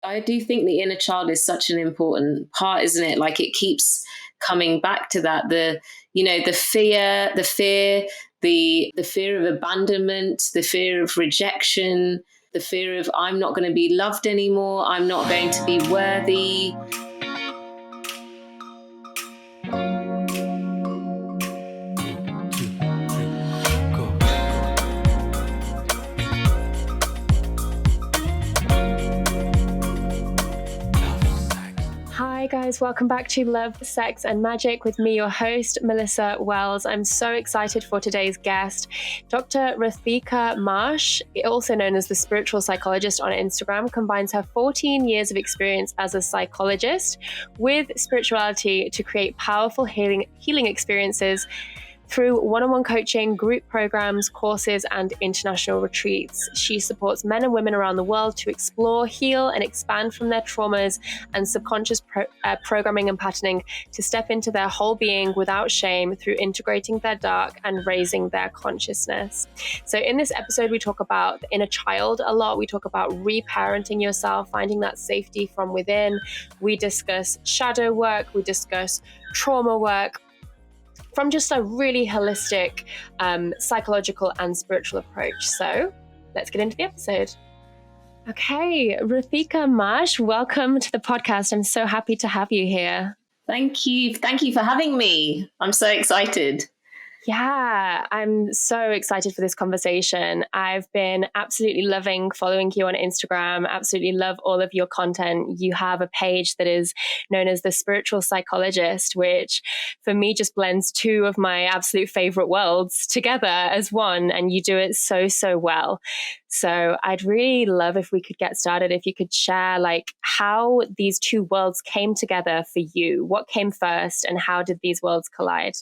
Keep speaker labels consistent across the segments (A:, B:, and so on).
A: I do think the inner child is such an important part, isn't it? Like it keeps coming back to that. The fear, the fear of abandonment, the fear of rejection, the fear of I'm not going to be loved anymore, I'm not going to be worthy.
B: Hi guys, welcome back to Love, Sex and Magic with me, your host, Melissa Wells. I'm so excited for today's guest, Dr. Rathika Marsh, also known as the Spiritual Psychologist on Instagram, combines her 14 years of experience as a psychologist with spirituality to create powerful healing experiences through one-on-one coaching, group programs, courses, and international retreats. She supports men and women around the world to explore, heal, and expand from their traumas and subconscious programming and patterning to step into their whole being without shame through integrating their dark and raising their consciousness. So in this episode, we talk about the inner child a lot. We talk about reparenting yourself, finding that safety from within. We discuss shadow work. We discuss trauma work, from just a really holistic psychological and spiritual approach. So let's get into the episode. Okay, Rathika Marsh, welcome to the podcast. I'm so happy to have you here.
A: Thank you. Thank you for having me. I'm so excited.
B: Yeah, I'm so excited for this conversation. I've been absolutely loving following you on Instagram, absolutely love all of your content. You have a page that is known as the Spiritual Psychologist, which for me just blends two of my absolute favorite worlds together as one, and you do it so, so well. So I'd really love if we could get started, if you could share like how these two worlds came together for you. What came first and how did these worlds collide?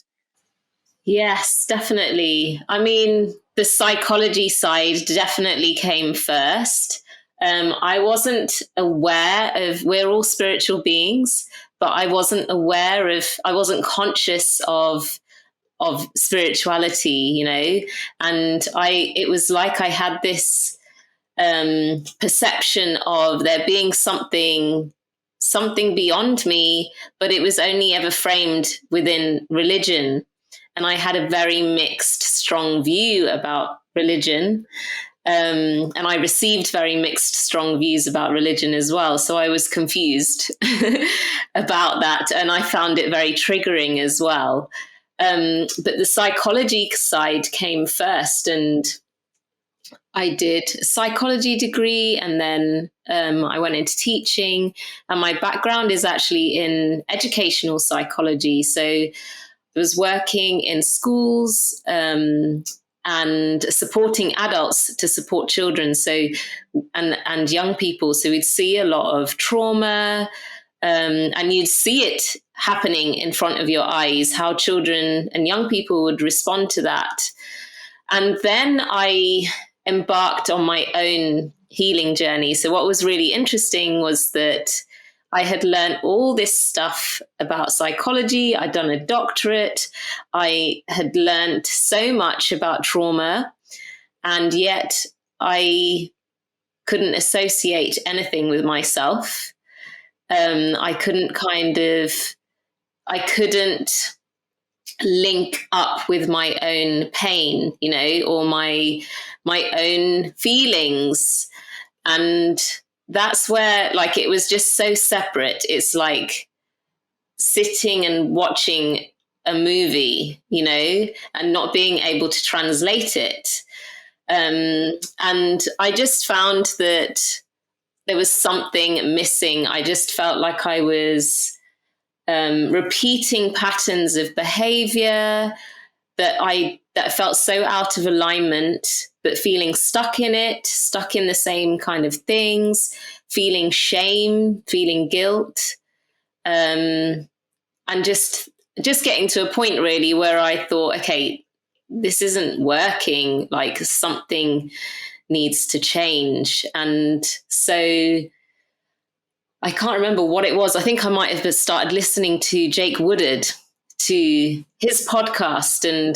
A: Yes, definitely. I mean, the psychology side definitely came first. I wasn't aware of, we're all spiritual beings, but I wasn't conscious of spirituality, and it was like I had this perception of there being something beyond me, but it was only ever framed within religion. And I had a very mixed, strong view about religion. And I received very mixed, strong views about religion as well. So I was confused about that. And I found it very triggering as well. But the psychology side came first. And I did a psychology degree, and then I went into teaching. And my background is actually in educational psychology. So I was working in schools and supporting adults to support children, and young people. So we'd see a lot of trauma, and you'd see it happening in front of your eyes, how children and young people would respond to that. And then I embarked on my own healing journey. So what was really interesting was that I had learned all this stuff about psychology. I'd done a doctorate. I had learned so much about trauma, and yet I couldn't associate anything with myself. I couldn't link up with my own pain, or my own feelings. And that's where, like, it was just so separate. It's like sitting and watching a movie, and not being able to translate it. And I just found that there was something missing. I just felt like I was repeating patterns of behavior that felt so out of alignment, but feeling stuck in the same kind of things, feeling shame, feeling guilt, and just getting to a point really where I thought, okay, this isn't working, like something needs to change. And so I can't remember what it was. I think I might have started listening to Jake Woodard, to his podcast, and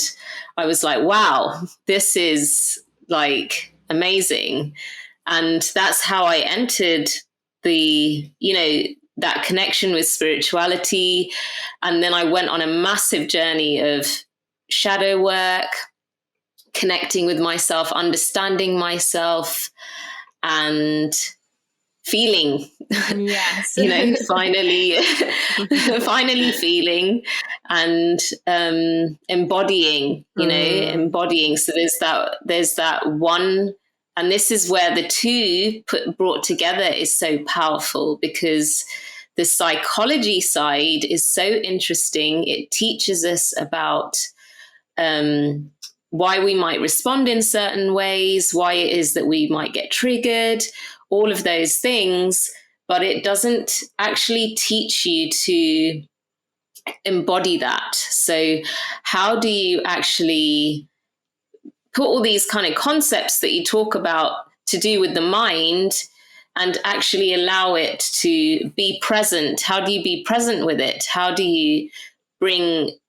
A: I was like, wow, this is like amazing. And that's how I entered that connection with spirituality. And then I went on a massive journey of shadow work, connecting with myself, understanding myself, and feeling.
B: Yes.
A: Finally finally feeling and embodying. So there's that one, and this is where the two brought together is so powerful, because the psychology side is so interesting. It teaches us about why we might respond in certain ways, why it is that we might get triggered, all of those things, but it doesn't actually teach you to embody that. So how do you actually put all these kind of concepts that you talk about to do with the mind and actually allow it to be present? How do you be present with it? How do you bring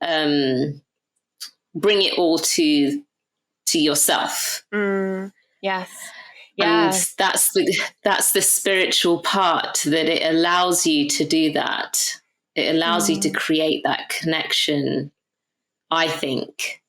A: it all to yourself?
B: Yes.
A: Yeah. And that's the spiritual part, that it allows you to do that. It allows you to create that connection, I think.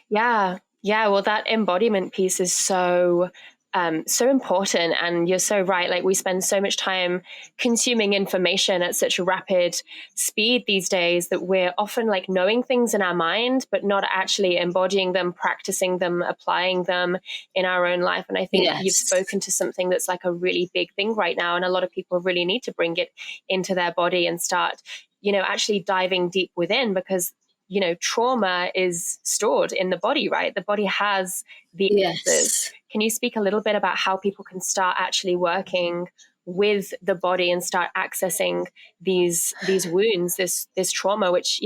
B: Yeah. Well, that embodiment piece is so important, and you're so right. Like, we spend so much time consuming information at such a rapid speed these days that we're often like knowing things in our mind, but not actually embodying them, practicing them, applying them in our own life. And I think you've spoken to something that's like a really big thing right now, and a lot of people really need to bring it into their body and start, actually diving deep within, because trauma is stored in the body, right? The body has the answers. Can you speak a little bit about how people can start actually working with the body and start accessing these wounds, this trauma, which,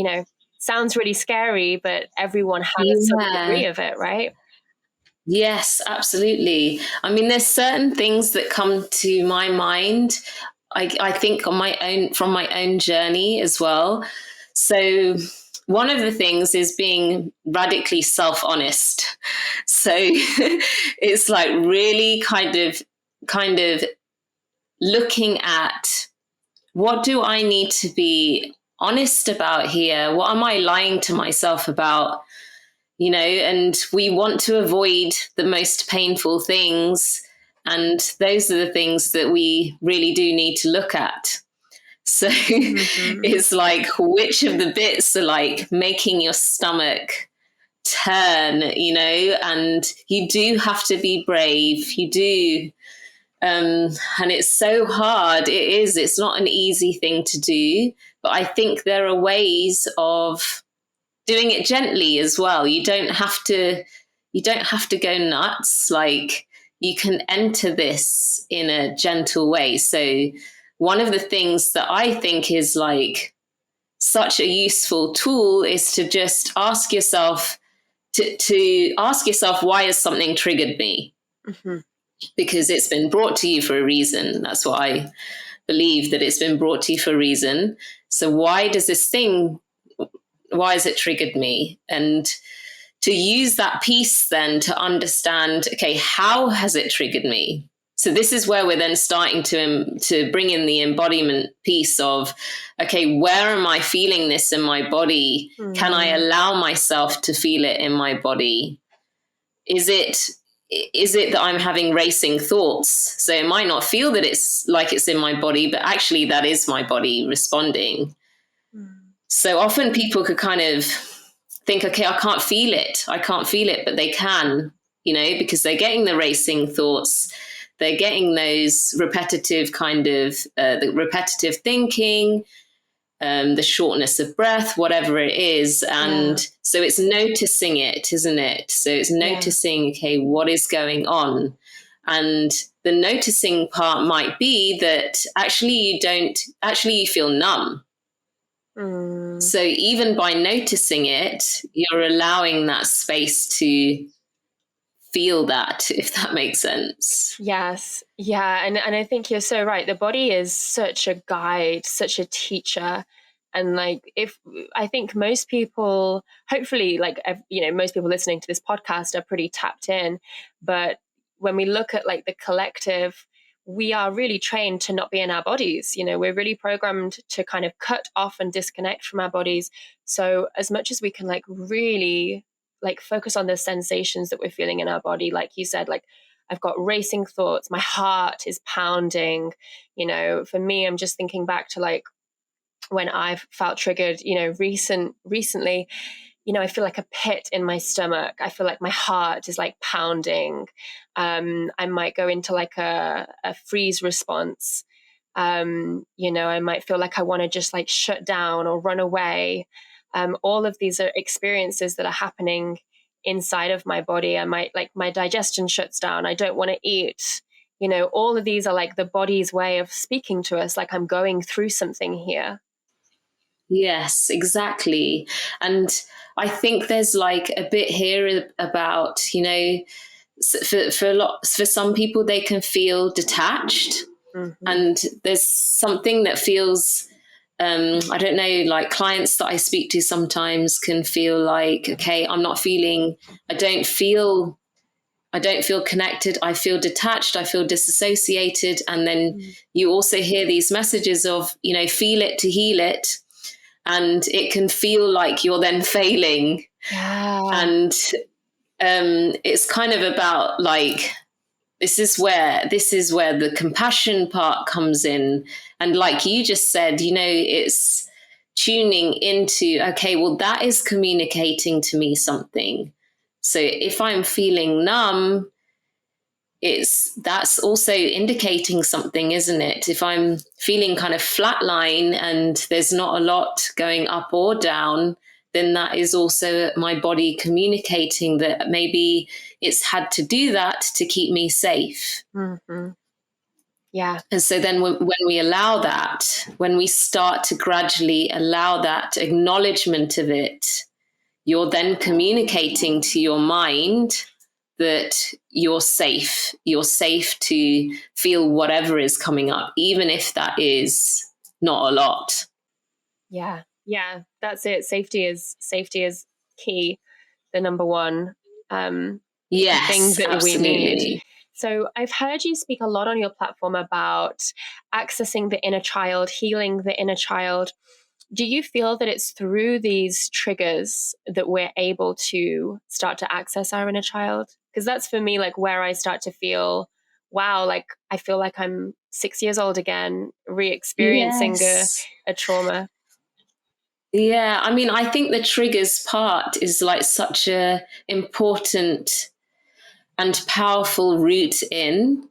B: sounds really scary, but everyone has some degree of it, right?
A: Yes, absolutely. I mean, there's certain things that come to my mind, I think from my own journey as well. So one of the things is being radically self-honest. So it's like really kind of looking at, what do I need to be honest about here? What am I lying to myself about? And we want to avoid the most painful things. And those are the things that we really do need to look at. So it's like, which of the bits are like making your stomach turn, and you do have to be brave. You do. And it's so hard. It's not an easy thing to do, but I think there are ways of doing it gently as well. You don't have to go nuts. Like, you can enter this in a gentle way. So one of the things that I think is like such a useful tool is to just ask yourself to ask yourself, why has something triggered me? Because it's been brought to you for a reason. That's what I believe, that it's been brought to you for a reason. So why has it triggered me? And to use that piece then to understand, okay, how has it triggered me? So this is where we're then starting to bring in the embodiment piece of, okay, where am I feeling this in my body? Can I allow myself to feel it in my body? Is it that I'm having racing thoughts? So it might not feel that it's like it's in my body, but actually that is my body responding. So often people could kind of think, okay, I can't feel it, but they can, because they're getting the racing thoughts. They're getting those repetitive the repetitive thinking, the shortness of breath, whatever it is. And so it's noticing it, isn't it? So it's noticing, okay, what is going on? And the noticing part might be that actually you feel numb. So even by noticing it, you're allowing that space to feel that, if that makes sense.
B: Yes. Yeah. And I think you're so right. The body is such a guide, such a teacher. And like, I think most people, hopefully, like, most people listening to this podcast are pretty tapped in. But when we look at like the collective, we are really trained to not be in our bodies. We're really programmed to kind of cut off and disconnect from our bodies. So as much as we can like really like focus on the sensations that we're feeling in our body, like you said, like I've got racing thoughts, my heart is pounding. For me, I'm just thinking back to like when I've felt triggered, recently, I feel like a pit in my stomach. I feel like my heart is like pounding. I might go into like a freeze response. I might feel like I want to just like shut down or run away. All of these are experiences that are happening inside of my body. I might like my digestion shuts down. I don't want to eat. All of these are like the body's way of speaking to us, like I'm going through something here.
A: Yes, exactly. And I think there's like a bit here about, for some people, they can feel detached. Mm-hmm. And there's something that feels, I don't know, like clients that I speak to sometimes can feel like, okay, I don't feel connected. I feel detached. I feel disassociated. And then you also hear these messages of, feel it to heal it. And it can feel like you're then failing.
B: Yeah.
A: And it's kind of about like, this is where the compassion part comes in. And like you just said, it's tuning into, okay, well, that is communicating to me something. So if I'm feeling numb, that's also indicating something, isn't it? If I'm feeling kind of flatline and there's not a lot going up or down, then that is also my body communicating that maybe it's had to do that to keep me safe.
B: Mm-hmm. Yeah.
A: And so then when we allow that, when we start to gradually allow that acknowledgement of it, you're then communicating to your mind that you're safe to feel whatever is coming up, even if that is not a lot.
B: Yeah, that's it. Safety is key, the number one thing that
A: absolutely.
B: we need. So I've heard you speak a lot on your platform about accessing the inner child, healing the inner child. Do you feel that it's through these triggers that we're able to start to access our inner child? Because that's for me, like where I start to feel, wow, like I feel like I'm 6 years old again, re-experiencing a trauma.
A: Yeah, I mean, I think the triggers part is like such a important and powerful route in.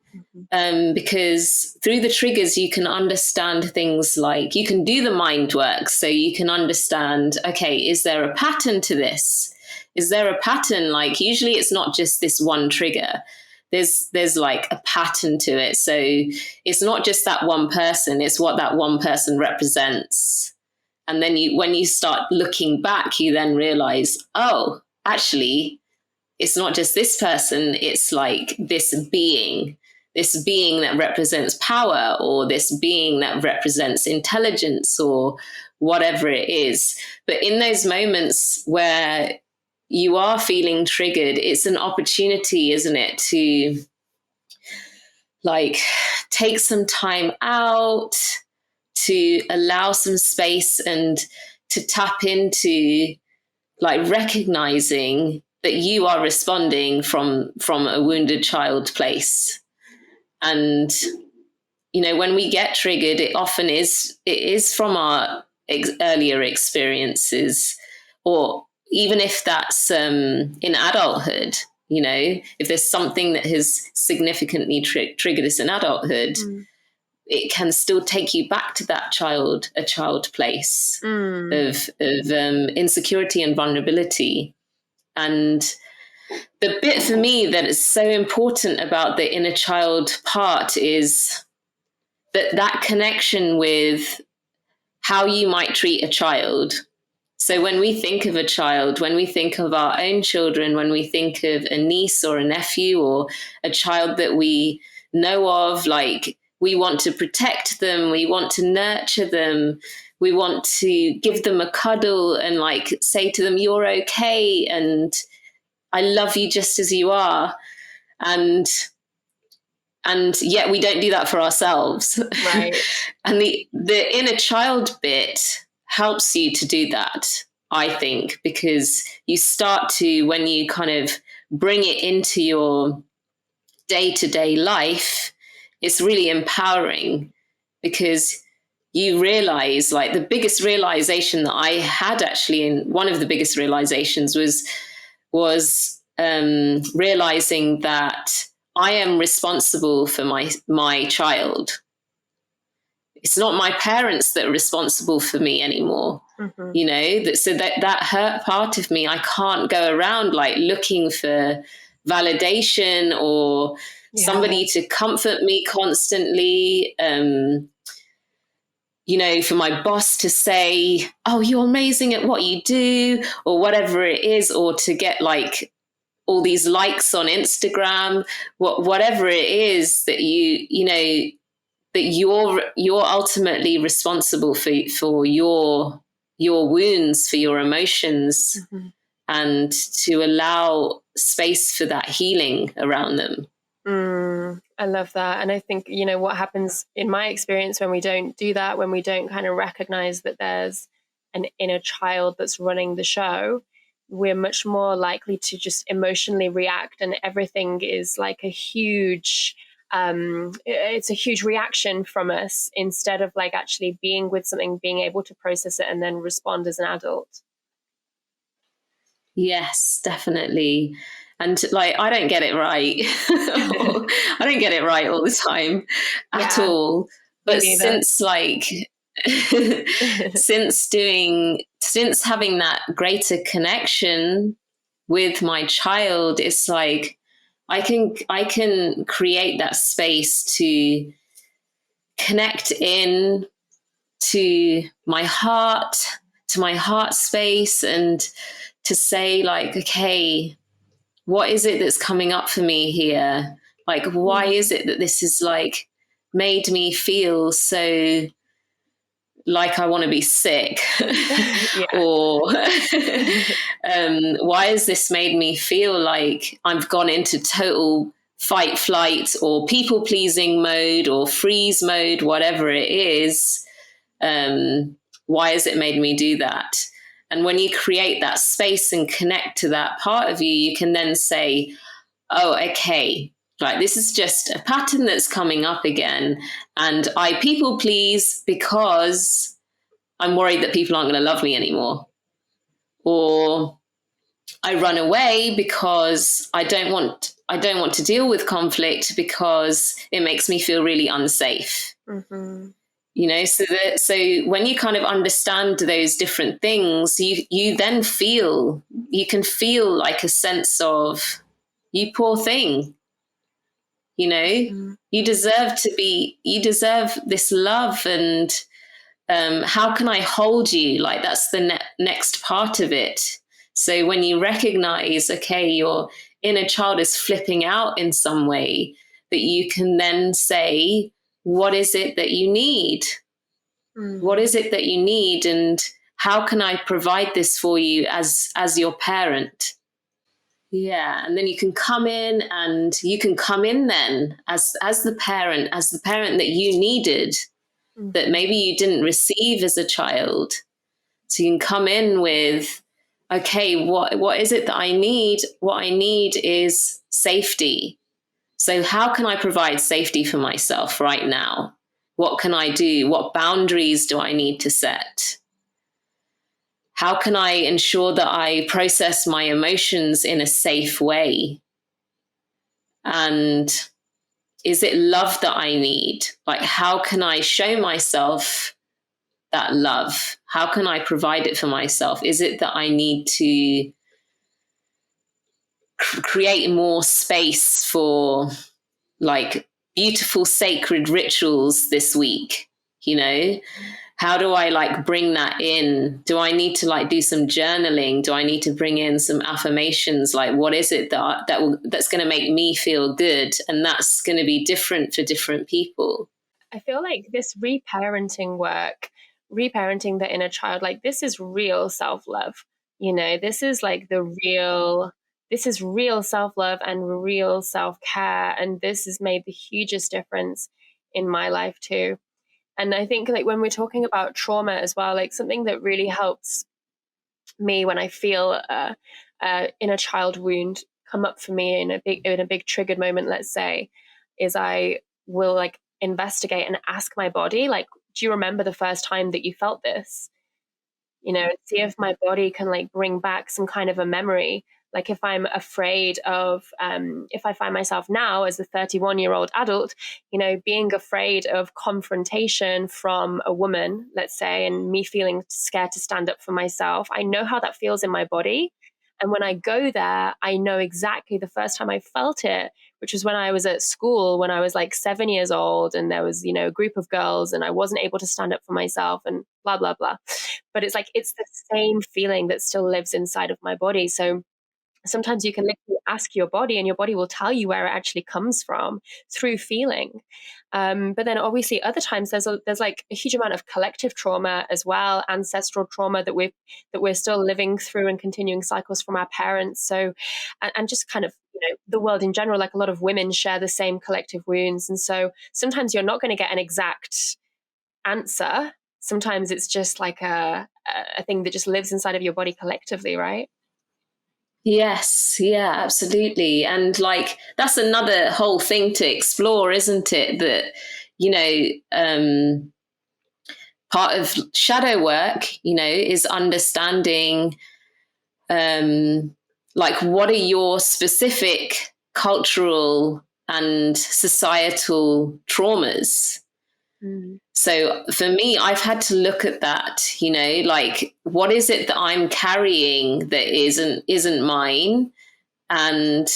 A: Because through the triggers, you can understand things like you can do the mind work. So you can understand, okay, is there a pattern to this? Is there a pattern? Like usually it's not just this one trigger. There's like a pattern to it. So it's not just that one person, it's what that one person represents. And then when you start looking back, you then realize, oh, actually, it's not just this person, it's like this being that represents power, or this being that represents intelligence, or whatever it is. But in those moments where you are feeling triggered, it's an opportunity, isn't it, to like take some time out, to allow some space and to tap into like recognizing that you are responding from a wounded child place. And when we get triggered, it often is from our earlier experiences, or even if that's in adulthood. If there's something that has significantly triggered us in adulthood, it can still take you back to that a child place of insecurity and vulnerability. And the bit for me that is so important about the inner child part is that connection with how you might treat a child. So when we think of a child, when we think of our own children, when we think of a niece or a nephew or a child that we know of, like we want to protect them, we want to nurture them, we want to give them a cuddle and like say to them, you're okay, and I love you just as you are. And And yet we don't do that for ourselves.
B: Right.
A: And the inner child bit helps you to do that, I think, because you start to, when you kind of bring it into your day-to-day life, it's really empowering, because you realize, like, the biggest realization that I had, actually, and one of the biggest realizations was realizing that I am responsible for my child. It's not my parents that are responsible for me anymore.
B: Mm-hmm.
A: You know, so that hurt part of me, I can't go around like looking for validation or somebody to comfort me constantly. You know, for my boss to say, "Oh, you're amazing at what you do," or whatever it is, or to get like all these likes on Instagram, whatever it is that you know, that you're ultimately responsible for your wounds, for your emotions,
B: Mm-hmm.
A: and to allow space for that healing around them.
B: I love that. And I think, you know, what happens in my experience when we don't do that, when we don't kind of recognize that there's an inner child that's running the show, we're much more likely to just emotionally react, and everything is like a huge it's a huge reaction from us, instead of like actually being with something, being able to process it and then respond as an adult.
A: Yes, definitely. And like, I don't get it right. I don't get it right all the time at
B: Yeah,
A: all.
B: me
A: But
B: neither.
A: since like, since having that greater connection with my child, it's like I can create that space to connect in to my heart space, and to say like, okay, what is it that's coming up for me here? Like, why is it that this is like made me feel so like I want to be sick?
B: Yeah.
A: Or why has this made me feel like I've gone into total fight, flight, or people pleasing mode, or freeze mode, whatever it is? Why has it made me do that? And when you create that space and connect to that part of you, you can then say, oh, okay, like this is just a pattern that's coming up again. And I people please because I'm worried that people aren't going to love me anymore. Or I run away because I don't want to deal with conflict because it makes me feel really unsafe.
B: Mm-hmm.
A: You know, so when you kind of understand those different things, you then you can feel like a sense of, you poor thing, you know,
B: Mm-hmm.
A: you deserve this love, and how can I hold you? Like, that's the next part of it. So when you recognize, okay, your inner child is flipping out in some way, that you can then say, what is it that you need? What is it that you need, and how can I provide this for you as your parent? Yeah, and then you can come in, and you can come in then as the parent that you needed, that
B: Mm-hmm.
A: maybe you didn't receive as a child. So you can come in with, okay, what is it that I need? What I need is safety. So how can I provide safety for myself right now? What can I do? What boundaries do I need to set? How can I ensure that I process my emotions in a safe way? And is it love that I need? Like, how can I show myself that love? How can I provide it for myself? Is it that I need to create more space for like beautiful sacred rituals this week? You know, how do I like bring that in? Do I need to like do some journaling? Do I need to bring in some affirmations? Like, what is it that's going to make me feel good? And that's going to be different for different people.
B: I feel like this reparenting work, reparenting the inner child, like this is real self love. You know, this is like this is real self-love and real self-care. And this has made the hugest difference in my life too. And I think like when we're talking about trauma as well, like something that really helps me when I feel inner child wound come up for me in a big triggered moment, let's say, is I will like investigate and ask my body, like, do you remember the first time that you felt this? See if my body can like bring back some kind of a memory. Like if I'm afraid of, if I find myself now as a 31-year-old adult, being afraid of confrontation from a woman, let's say, and me feeling scared to stand up for myself, I know how that feels in my body. And when I go there, I know exactly the first time I felt it, which was when I was at school, when I was like 7 years old, and there was, a group of girls and I wasn't able to stand up for myself and blah, blah, blah. But it's like, it's the same feeling that still lives inside of my body. So sometimes you can literally ask your body and your body will tell you where it actually comes from through feeling. But then obviously other times there's like a huge amount of collective trauma as well, ancestral trauma that we're still living through and continuing cycles from our parents. So, and just kind of, the world in general, like a lot of women share the same collective wounds. And so sometimes you're not going to get an exact answer. Sometimes it's just like a thing that just lives inside of your body collectively, right?
A: Yes, yeah, absolutely. And like that's another whole thing to explore, isn't it? That, part of shadow work, is understanding like what are your specific cultural and societal traumas. So for me, I've had to look at that, like what is it that I'm carrying that isn't mine? And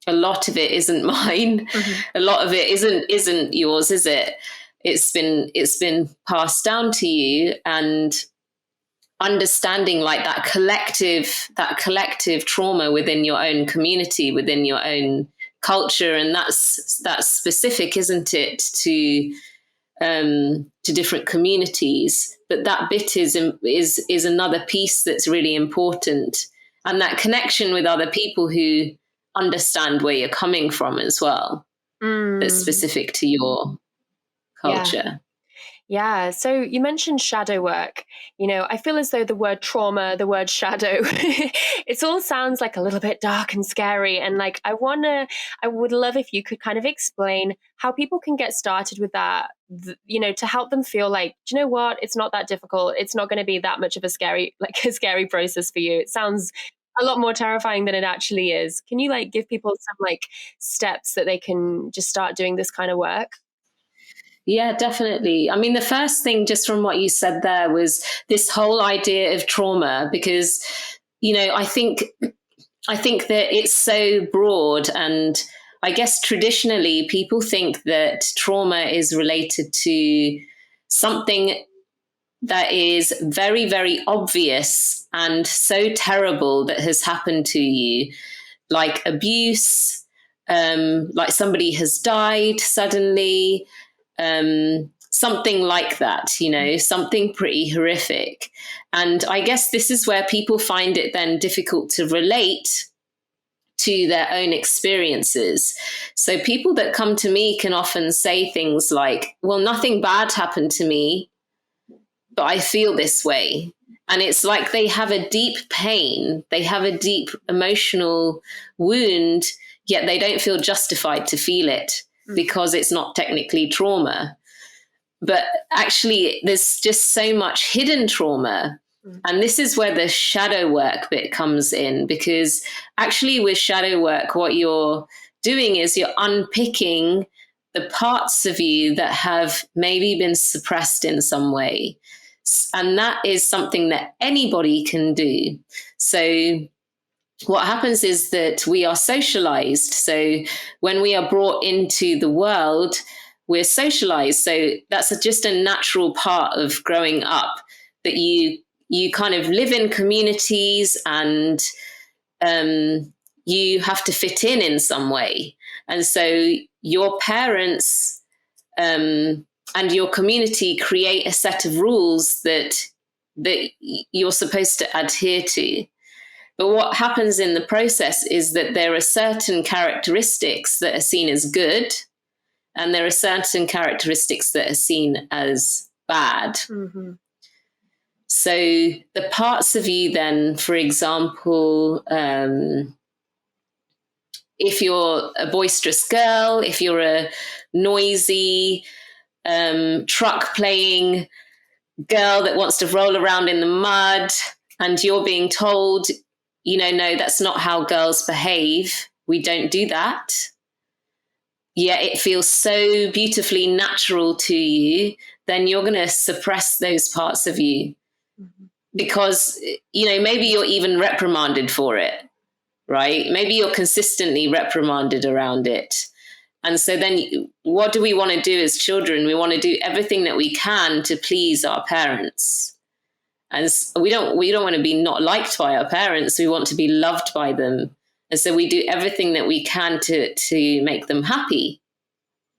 A: a lot of it isn't mine. Mm-hmm. A lot of it isn't yours, is it? It's been passed down to you, and understanding like that collective trauma within your own community, within your own culture, and that's specific, isn't it, to different communities. But that bit is another piece that's really important, and that connection with other people who understand where you're coming from as well. That's specific to your culture.
B: Yeah. So you mentioned shadow work. I feel as though the word trauma, the word shadow, it all sounds like a little bit dark and scary. And like, I would love if you could kind of explain how people can get started with that, to help them feel like, do you know what? It's not that difficult. It's not going to be that much of a scary process for you. It sounds a lot more terrifying than it actually is. Can you like give people some like steps that they can just start doing this kind of work?
A: Yeah, definitely. I mean, the first thing just from what you said there was this whole idea of trauma, because, I think that it's so broad, and I guess traditionally people think that trauma is related to something that is very, very obvious and so terrible that has happened to you, like abuse, like somebody has died suddenly, something like that, something pretty horrific. And I guess this is where people find it then difficult to relate to their own experiences. So people that come to me can often say things like, well, nothing bad happened to me, but I feel this way. And it's like they have a deep pain, they have a deep emotional wound, yet they don't feel justified to feel it because it's not technically trauma. But actually, there's just so much hidden trauma. And this is where the shadow work bit comes in, because actually with shadow work, what you're doing is you're unpicking the parts of you that have maybe been suppressed in some way. And that is something that anybody can do. So what happens is that we are socialized. So when we are brought into the world, we're socialized. So that's just a natural part of growing up, that you kind of live in communities, and you have to fit in some way. And so your parents and your community create a set of rules that you're supposed to adhere to. But what happens in the process is that there are certain characteristics that are seen as good, and there are certain characteristics that are seen as bad.
B: Mm-hmm.
A: So the parts of you then, for example, if you're a boisterous girl, if you're a noisy, truck playing girl that wants to roll around in the mud, and you're being told, no, that's not how girls behave. We don't do that. Yet it feels so beautifully natural to you, then you're going to suppress those parts of you. Mm-hmm. Because, maybe you're even reprimanded for it, right? Maybe you're consistently reprimanded around it. And so then what do we want to do as children? We want to do everything that we can to please our parents. And we don't want to be not liked by our parents. We want to be loved by them. And so we do everything that we can to make them happy.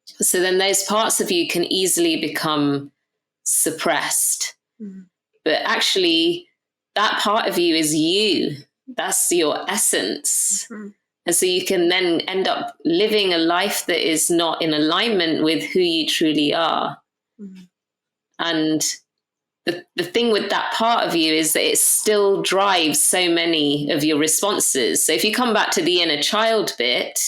A: So then those parts of you can easily become suppressed. Mm. But actually, that part of you is you. That's your essence. Mm-hmm. And so you can then end up living a life that is not in alignment with who you truly are. Mm-hmm. And the thing with that part of you is that it still drives so many of your responses. So if you come back to the inner child bit,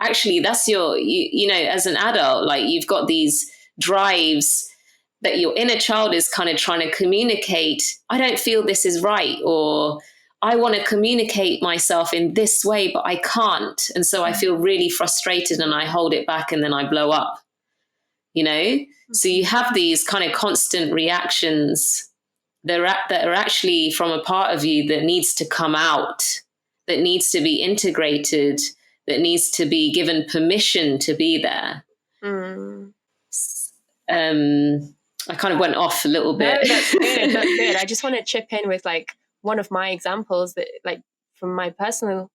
A: actually that's as an adult, like you've got these drives that your inner child is kind of trying to communicate, I don't feel this is right, or I want to communicate myself in this way, but I can't. And so I feel really frustrated and I hold it back and then I blow up, So you have these kind of constant reactions that are actually from a part of you that needs to come out, that needs to be integrated, that needs to be given permission to be there. Mm. I kind of went off a little bit.
B: No, that's good. That's good. I just want to chip in with one of my examples that from my personal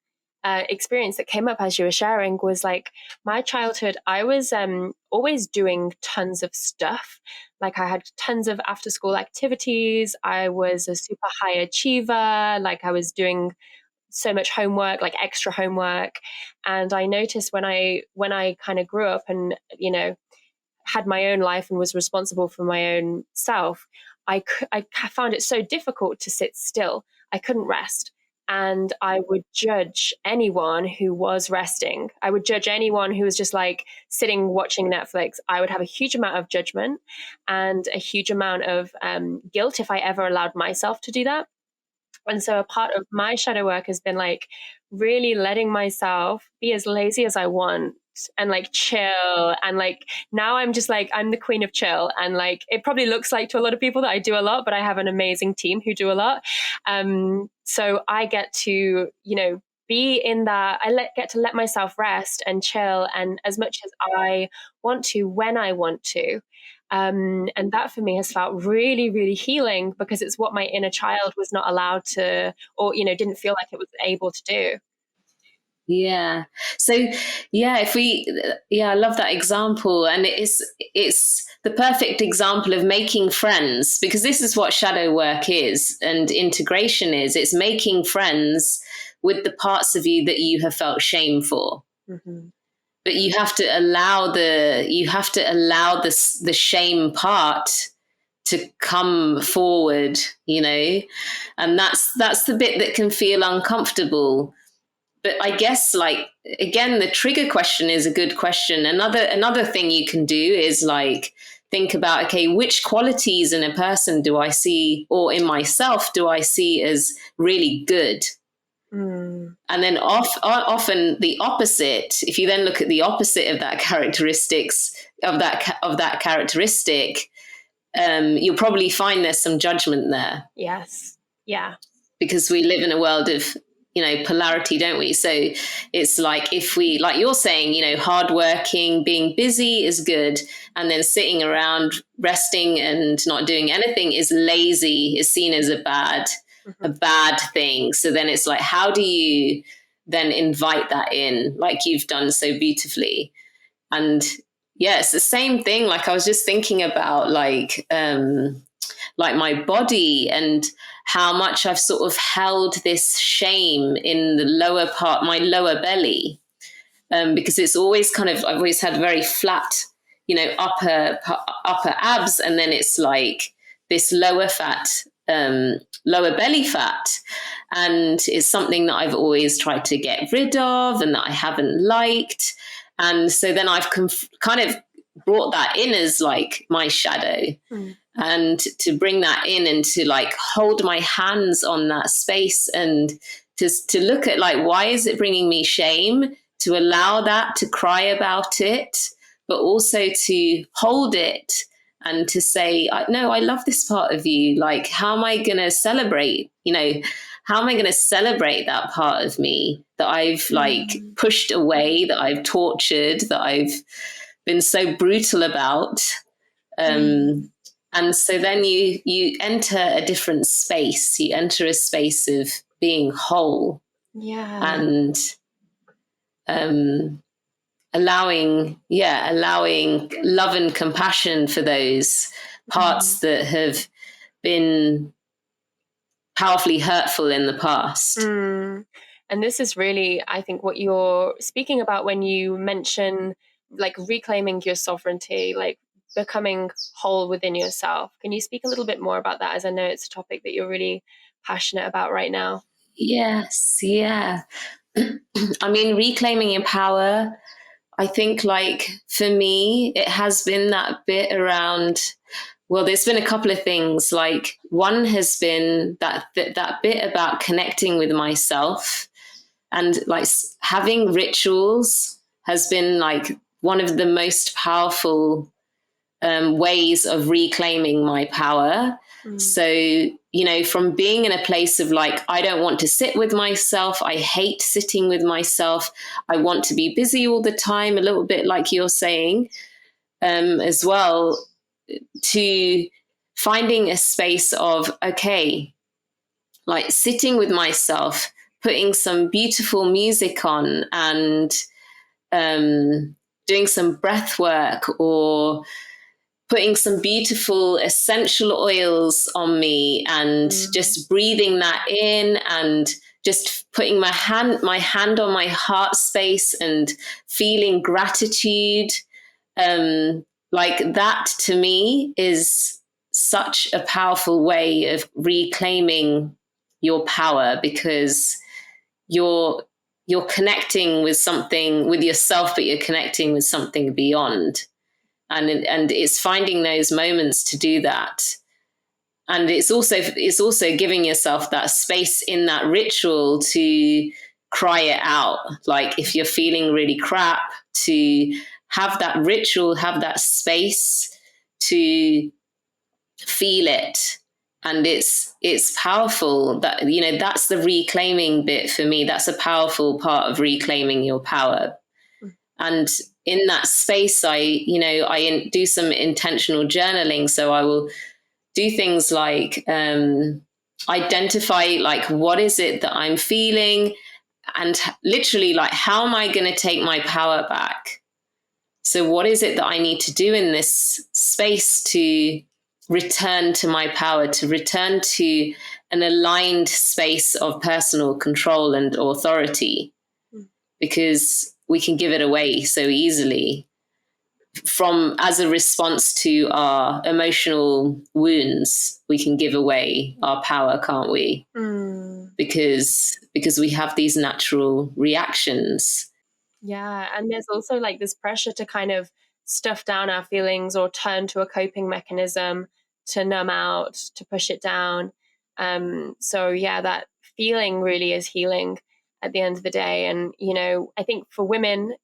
B: experience that came up as you were sharing was my childhood. I was always doing tons of stuff. I had tons of after school activities. I was a super high achiever. I was doing so much homework, extra homework. And I noticed when I kind of grew up and, had my own life and was responsible for my own self, I found it so difficult to sit still. I couldn't rest. And I would judge anyone who was resting. I would judge anyone who was just sitting watching Netflix. I would have a huge amount of judgment and a huge amount of guilt if I ever allowed myself to do that. And so a part of my shadow work has been really letting myself be as lazy as I want and chill. And now I'm just I'm the queen of chill. And it probably looks to a lot of people that I do a lot, but I have an amazing team who do a lot. So I get to, be in that. Get to let myself rest and chill, and as much as I want to, when I want to. And that for me has felt really, really healing, because it's what my inner child was not allowed to, or, didn't feel like it was able to do.
A: Yeah. So I love that example. And it's the perfect example of making friends, because this is what shadow work is and integration is. It's making friends with the parts of you that you have felt shame for. Mm-hmm. But you have to allow the shame part to come forward, and that's the bit that can feel uncomfortable. But I guess again, the trigger question is a good question. Another thing you can do is think about, okay, which qualities in a person do I see, or in myself do I see as really good? Mm. And then often the opposite, if you then look at the opposite of that characteristic, you'll probably find there's some judgment there.
B: Yes. Yeah.
A: Because we live in a world of, polarity, don't we? So it's if we, like you're saying, hardworking, being busy is good. And then sitting around resting and not doing anything is lazy, is seen as a bad thing. So then it's how do you then invite that in, like you've done so beautifully? And yeah, it's the same thing. I was just thinking about my body and how much I've sort of held this shame in the lower part, my lower belly, because it's always I've always had very flat, upper abs, and then it's like this lower fat, lower belly fat, and it's something that I've always tried to get rid of and that I haven't liked. And so then I've kind of brought that in as like my shadow. And to bring that in and to like hold my hands on that space and to look at like, why is it bringing me shame? To allow that, to cry about it, but also to hold it and to say, no, I love this part of you. Like, how am I going to celebrate? How am I going to celebrate that part of me that I've like pushed away, that I've tortured, that I've been so brutal about? And so then you enter a different space. You enter a space of being whole.
B: Yeah.
A: And allowing love and compassion for those parts that have been powerfully hurtful in the past.
B: And this is really, I think, what you're speaking about when you mention like reclaiming your sovereignty, like becoming whole within yourself. Can you speak a little bit more about that, as I know it's a topic that you're really passionate about right now?
A: Yes, yeah. I mean, reclaiming your power, I think like for me, it has been that bit around, well, there's been a couple of things. Like one has been that bit about connecting with myself, and like having rituals has been like one of the most powerful ways of reclaiming my power. So, from being in a place of like, I don't want to sit with myself. I hate sitting with myself. I want to be busy all the time, a little bit like you're saying, as well, to finding a space of, okay, like sitting with myself, putting some beautiful music on and doing some breath work, or putting some beautiful essential oils on me and just breathing that in, and just putting my hand on my heart space and feeling gratitude. Like that to me is such a powerful way of reclaiming your power, because you're connecting with something, with yourself, but you're connecting with something beyond. And it's finding those moments to do that. And it's also giving yourself that space in that ritual to cry it out. Like if you're feeling really crap, to have that ritual, have that space to feel it. And it's powerful. That, that's the reclaiming bit for me. That's a powerful part of reclaiming your power. And in that space, I do some intentional journaling. So I will do things like identify, like, what is it that I'm feeling? And literally, like, how am I going to take my power back? So what is it that I need to do in this space to return to my power, to return to an aligned space of personal control and authority? Because we can give it away so easily as a response to our emotional wounds. We can give away our power, can't we? Because we have these natural reactions.
B: Yeah. And there's also like this pressure to kind of stuff down our feelings or turn to a coping mechanism to numb out, to push it down. So yeah, that feeling really is healing at the end of the day. And, I think for women,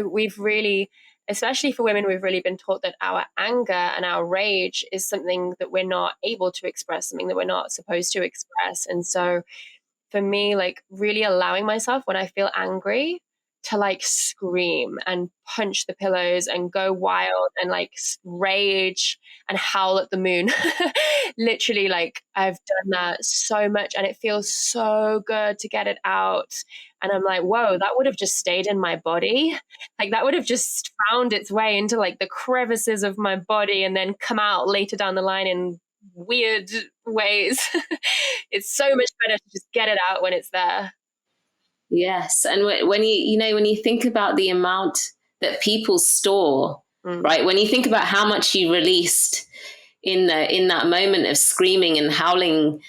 B: we've really, especially for women, we've really been taught that our anger and our rage is something that we're not able to express, something that we're not supposed to express. And so for me, like really allowing myself when I feel angry to like scream and punch the pillows and go wild and like rage and howl at the moon. Literally, like I've done that so much and it feels so good to get it out. And I'm like, whoa, that would have just stayed in my body. Like that would have just found its way into like the crevices of my body and then come out later down the line in weird ways. It's so much better to just get it out when it's there.
A: Yes. And when when you think about the amount that people store, right? When you think about how much you released in that moment of screaming and howling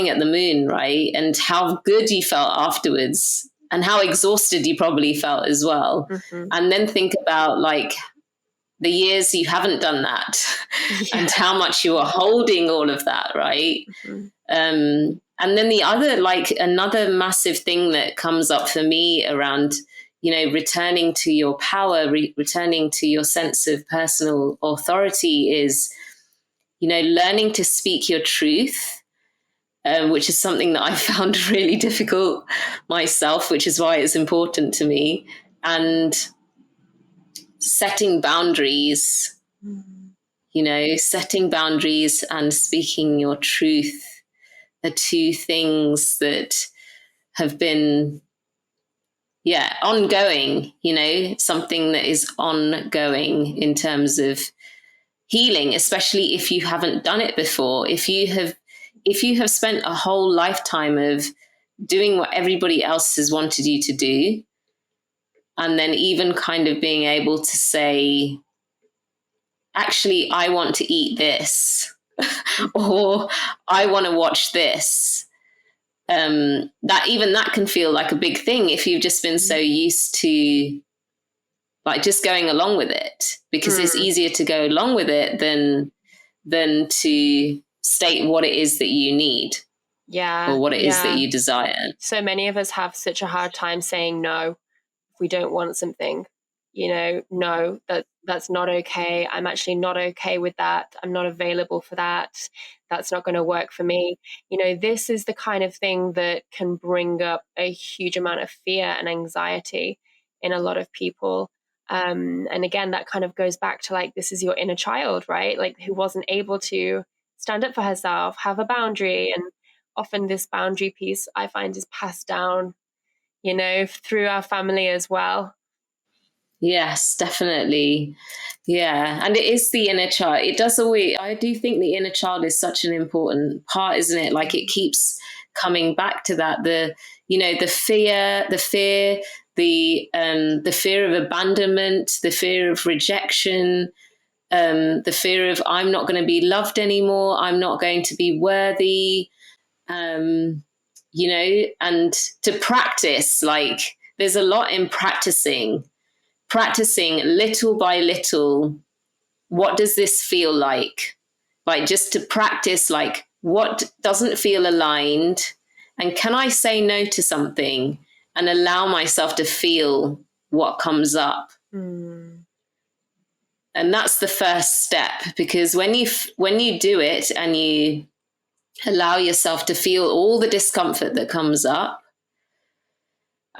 A: at the moon, right? And how good you felt afterwards and how exhausted you probably felt as well. And then think about like the years you haven't done that and how much you are holding all of that, right? And then the other, like another massive thing that comes up for me around, returning to your power, returning to your sense of personal authority is, learning to speak your truth, which is something that I found really difficult myself, which is why it's important to me. And setting boundaries, setting boundaries and speaking your truth are two things that have been, ongoing, something that is ongoing in terms of healing, especially if you haven't done it before. If you have spent a whole lifetime of doing what everybody else has wanted you to do, and then even kind of being able to say, actually, I want to eat this, or I want to watch this. That can feel like a big thing if you've just been so used to like just going along with it, because it's easier to go along with it than to state what it is that you need, or what it is that you desire.
B: So many of us have such a hard time saying no if we don't want something. No, that's not okay. I'm actually not okay with that. I'm not available for that. That's not going to work for me. This is the kind of thing that can bring up a huge amount of fear and anxiety in a lot of people. And again, that kind of goes back to like, this is your inner child, right? Like who wasn't able to stand up for herself, have a boundary. And often this boundary piece I find is passed down, through our family as well.
A: Yes, definitely. Yeah. And it is the inner child. I do think the inner child is such an important part, isn't it? Like it keeps coming back to that. The fear, the fear of abandonment, the fear of rejection, the fear of I'm not going to be loved anymore. I'm not going to be worthy. And to practice, like there's a lot in practicing little by little. What does this feel like? Like just to practice, like what doesn't feel aligned, and can I say no to something and allow myself to feel what comes up? And that's the first step, because when you do it and you allow yourself to feel all the discomfort that comes up,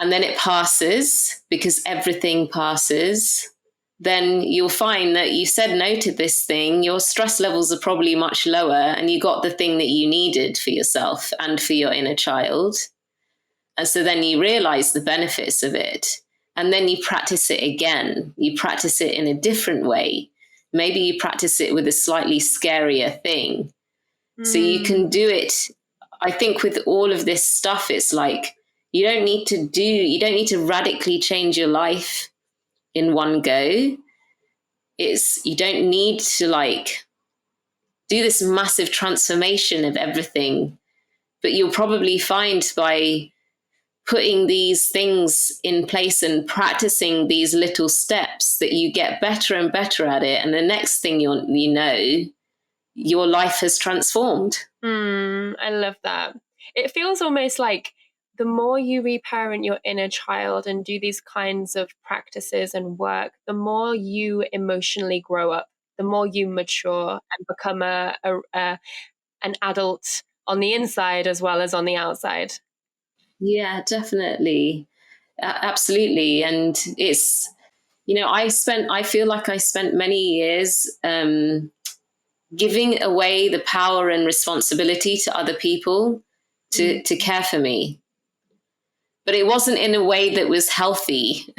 A: and then it passes, because everything passes, then you'll find that you said no to this thing, your stress levels are probably much lower, and you got the thing that you needed for yourself and for your inner child. And so then you realize the benefits of it, and then you practice it again. You practice it in a different way. Maybe you practice it with a slightly scarier thing. So you can do it. I think with all of this stuff, it's like, you don't need to radically change your life in one go. You don't need to like do this massive transformation of everything, but you'll probably find by putting these things in place and practicing these little steps that you get better and better at it. And the next thing you know, your life has transformed.
B: I love that. It feels almost like the more you reparent your inner child and do these kinds of practices and work, the more you emotionally grow up, the more you mature and become an adult on the inside as well as on the outside.
A: Yeah, definitely. Absolutely. And it's, I feel like I spent many years giving away the power and responsibility to other people to care for me. But it wasn't in a way that was healthy.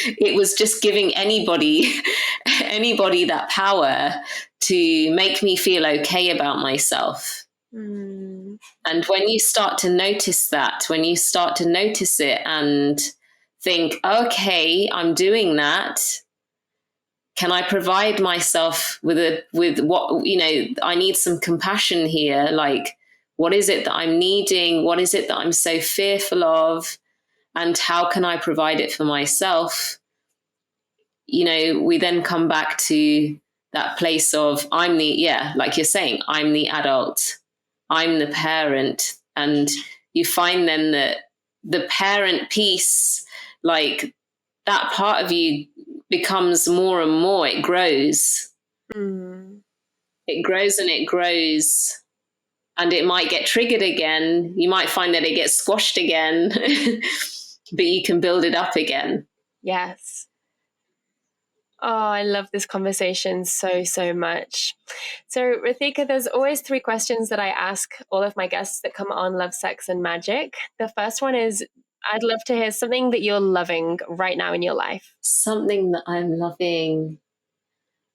A: It was just giving anybody that power to make me feel okay about myself. And when you start to notice that, when you start to notice it and think, okay, I'm doing that. Can I provide myself with what, I need some compassion here. Like, what is it that I'm needing? What is it that I'm so fearful of? And how can I provide it for myself? We then come back to that place of like you're saying, I'm the adult, I'm the parent. And you find then that the parent piece, like that part of you becomes more and more, it grows. It grows and it grows. And it might get triggered again. You might find that it gets squashed again, but you can build it up again.
B: Yes. Oh, I love this conversation so, so much. So, Rathika, there's always 3 questions that I ask all of my guests that come on Love, Sex, and Magic. The first one is, I'd love to hear something that you're loving right now in your life.
A: Something that I'm loving.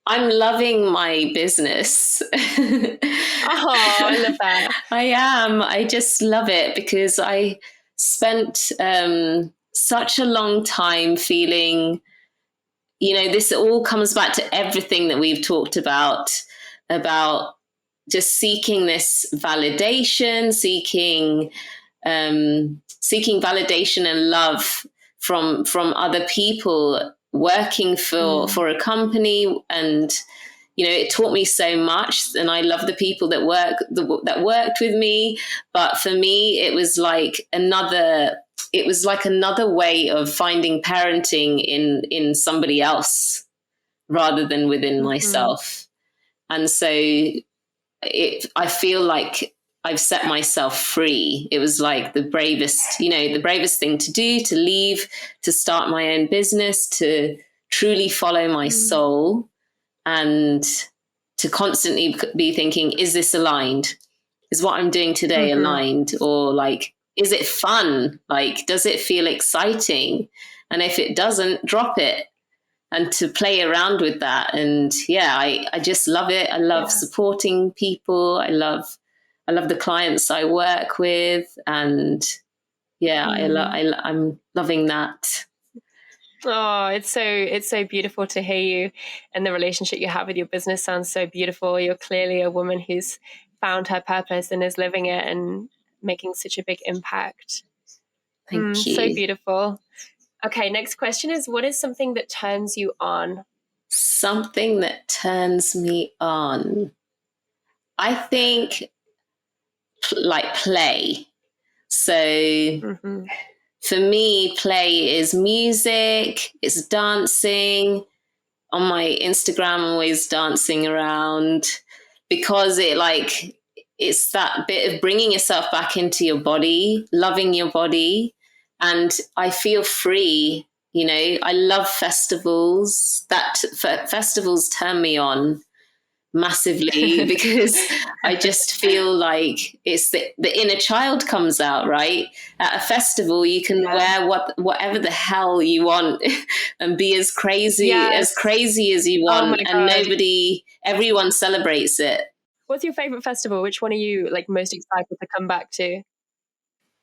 A: I'm loving my business.
B: Oh, I love that.
A: I am. I just love it because I spent such a long time feeling, this all comes back to everything that we've talked about just seeking this validation, seeking validation and love from other people, working for a company. And it taught me so much, and I love the people that worked with me. But for me, it was like another way of finding parenting in somebody else rather than within myself. And so I feel like I've set myself free. It was like the bravest thing to do, to leave, to start my own business, to truly follow my soul, and to constantly be thinking, is this aligned? Is what I'm doing today aligned? Or like, is it fun? Like, does it feel exciting? And if it doesn't, drop it. And to play around with that. And I just love it. I love supporting people. I love the clients I work with. And I'm loving that.
B: Oh, it's so beautiful to hear you, and the relationship you have with your business sounds so beautiful. You're clearly a woman who's found her purpose and is living it and making such a big impact.
A: Thank you.
B: So beautiful. Okay, next question is, what is something that turns you on?
A: Something that turns me on. I think like play. So for me, play is music, it's dancing. On my Instagram, I'm always dancing around, because it's that bit of bringing yourself back into your body, loving your body. And I feel free. I love festivals. Festivals turn me on massively because I just feel like it's the inner child comes out, right? At a festival, you can wear whatever the hell you want and be as crazy as you want, and everyone celebrates it.
B: What's your favorite festival? Which one are you most excited to come back to?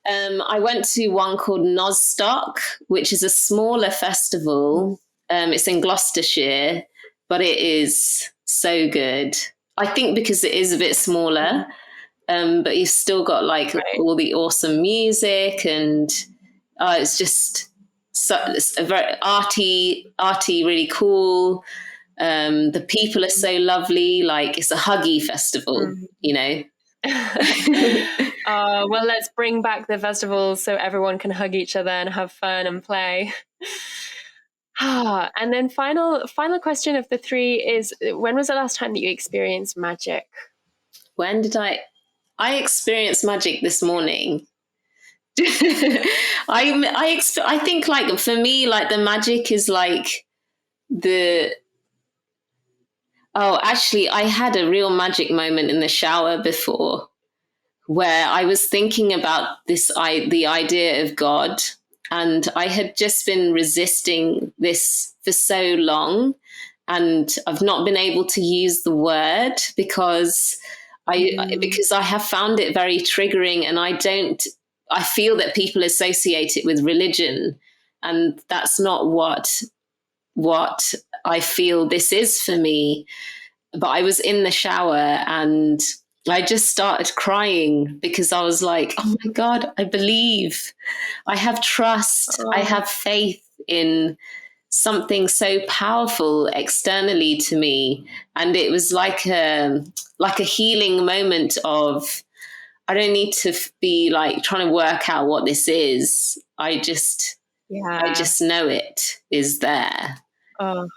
A: I went to one called Nostock, which is a smaller festival. It's in Gloucestershire, but it is so good. I think because it is a bit smaller, but you've still got all the awesome music, and it's just it's a very arty, really cool. The people are so lovely. It's a huggy festival,
B: Well, let's bring back the festivals so everyone can hug each other and have fun and play. And then final question of the 3 is, when was the last time that you experienced magic?
A: When did I experienced magic this morning? I think for me, the magic is actually I had a real magic moment in the shower before, where I was thinking about the idea of God. And I had just been resisting this for so long. and I've not been able to use the word because I have found it very triggering, and I feel that people associate it with religion, and that's not what I feel this is for me. But I was in the shower and I just started crying because I was like, oh my God, I believe, I have trust, I have faith in something so powerful externally to me. And it was like a healing moment of, I don't need to be like trying to work out what this is. I just know it is there.
B: Oh,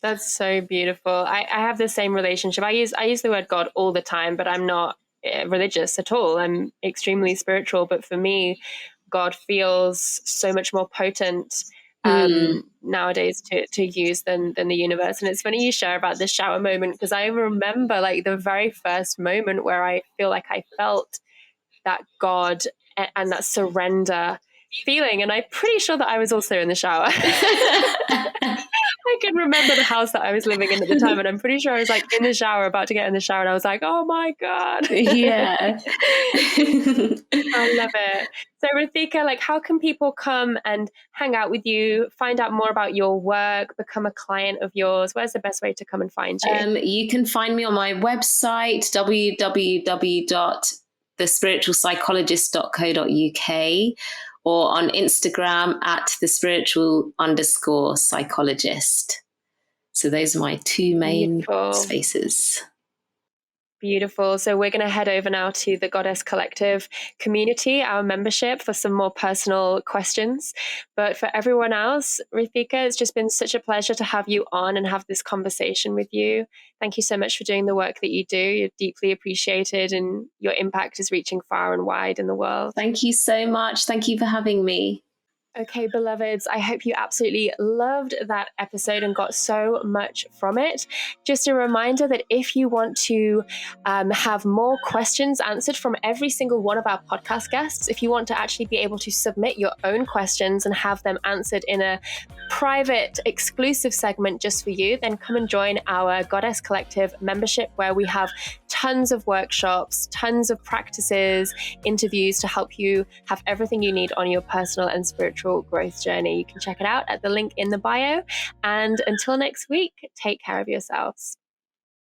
B: that's so beautiful. I have the same relationship. I use the word God all the time, but I'm not religious at all. I'm extremely spiritual. But for me, God feels so much more potent nowadays to use than the universe. And it's funny you share about the shower moment, because I remember like the very first moment where I feel like I felt that God and that surrender feeling. And I'm pretty sure that I was also in the shower. I can remember the house that I was living in at the time, and I'm pretty sure I was like in the shower, about to get in the shower, and I was like, oh my God.
A: Yeah.
B: I love it. So Rathika, like, how can people come and hang out with you, find out more about your work, become a client of yours? Where's the best way to come and find you?
A: You can find me on my website, www.thespiritualpsychologist.co.uk, or on Instagram at @thespiritual_psychologist. So those are my two main spaces.
B: Beautiful. So we're going to head over now to the Goddess Collective community, our membership, for some more personal questions. But for everyone else, Rathika, it's just been such a pleasure to have you on and have this conversation with you. Thank you so much for doing the work that you do. You're deeply appreciated, and your impact is reaching far and wide in the world.
A: Thank you so much. Thank you for having me.
B: Okay, beloveds, I hope you absolutely loved that episode and got so much from it. Just a reminder that if you want to have more questions answered from every single one of our podcast guests, if you want to actually be able to submit your own questions and have them answered in a private, exclusive segment just for you, then come and join our Goddess Collective membership, where we have tons of workshops, tons of practices, interviews to help you have everything you need on your personal and spiritual growth journey. You can check it out at the link in the bio. And until next week, take care of yourselves.